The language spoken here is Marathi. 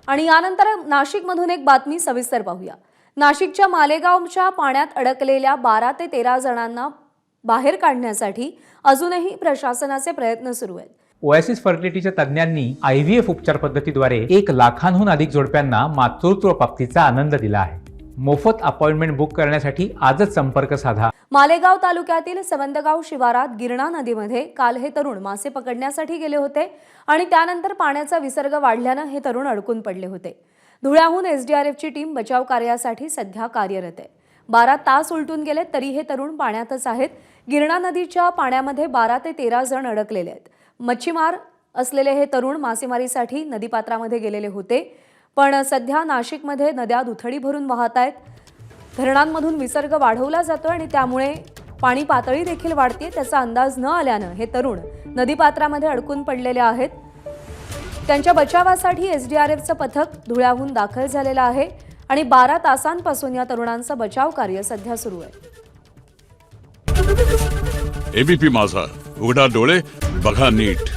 आणि यानंतर नाशिकमधून एक बातमी सविस्तर पाहूया। नाशिकच्या मालेगावच्या पाण्यात अडकलेल्या 12 ते 13 जणांना बाहेर काढण्यासाठी अजूनही प्रशासनाचे प्रयत्न सुरू आहेत। ओएसिस फर्टिलिटीच्या तज्ञांनी IVF उपचार पद्धतीद्वारे 1 लाखांहून अधिक जोडप्यांना मातृत्व प्राप्तीचा आनंद दिला आहे। मोफत अपॉइंटमेंट बुक करण्यासाठी आजच संपर्क साधा। मालेगाव तालुक्यातील सवंदगाव शिवारात गिरणा नदीमध्ये काल हे तरुण मासे पकडण्यासाठी गेले होते आणि त्यानंतर पाण्याचा विसर्ग वाढल्याने हे तरुण अडकून पडले होते। धुळ्याहून SDRFची टीम बचाव कार्यासाठी सध्या कार्यरत आहे। 12 तास उलटून गेले तरी हे तरुण पाण्यातच आहेत। गिरणा नदीच्या पाण्यामध्ये 12 ते 13 जण अडकलेले आहेत। मच्छीमार असलेले हे तरुण मासेमारीसाठी नदीपात्रामध्ये गेलेले होते, पण सध्या नाशिकमध्ये नद्या दुथडी भरून वाहत आहेत। धरणांमधून विसर्ग वाढवला जातो आणि त्यामुळे पाणी पातळी देखील वाढते। त्याचा अंदाज न आल्याने हे तरुण नदीपात्रामध्ये अडकून पडलेले आहेत। त्यांच्या बचावासाठी SDRFचं पथक धुळ्याहून दाखल झालेलं आहे आणि 12 तासांपासून या तरुणांचं बचाव कार्य सध्या सुरू आहे। ABP माझा, उघडा डोळे बघा नीट।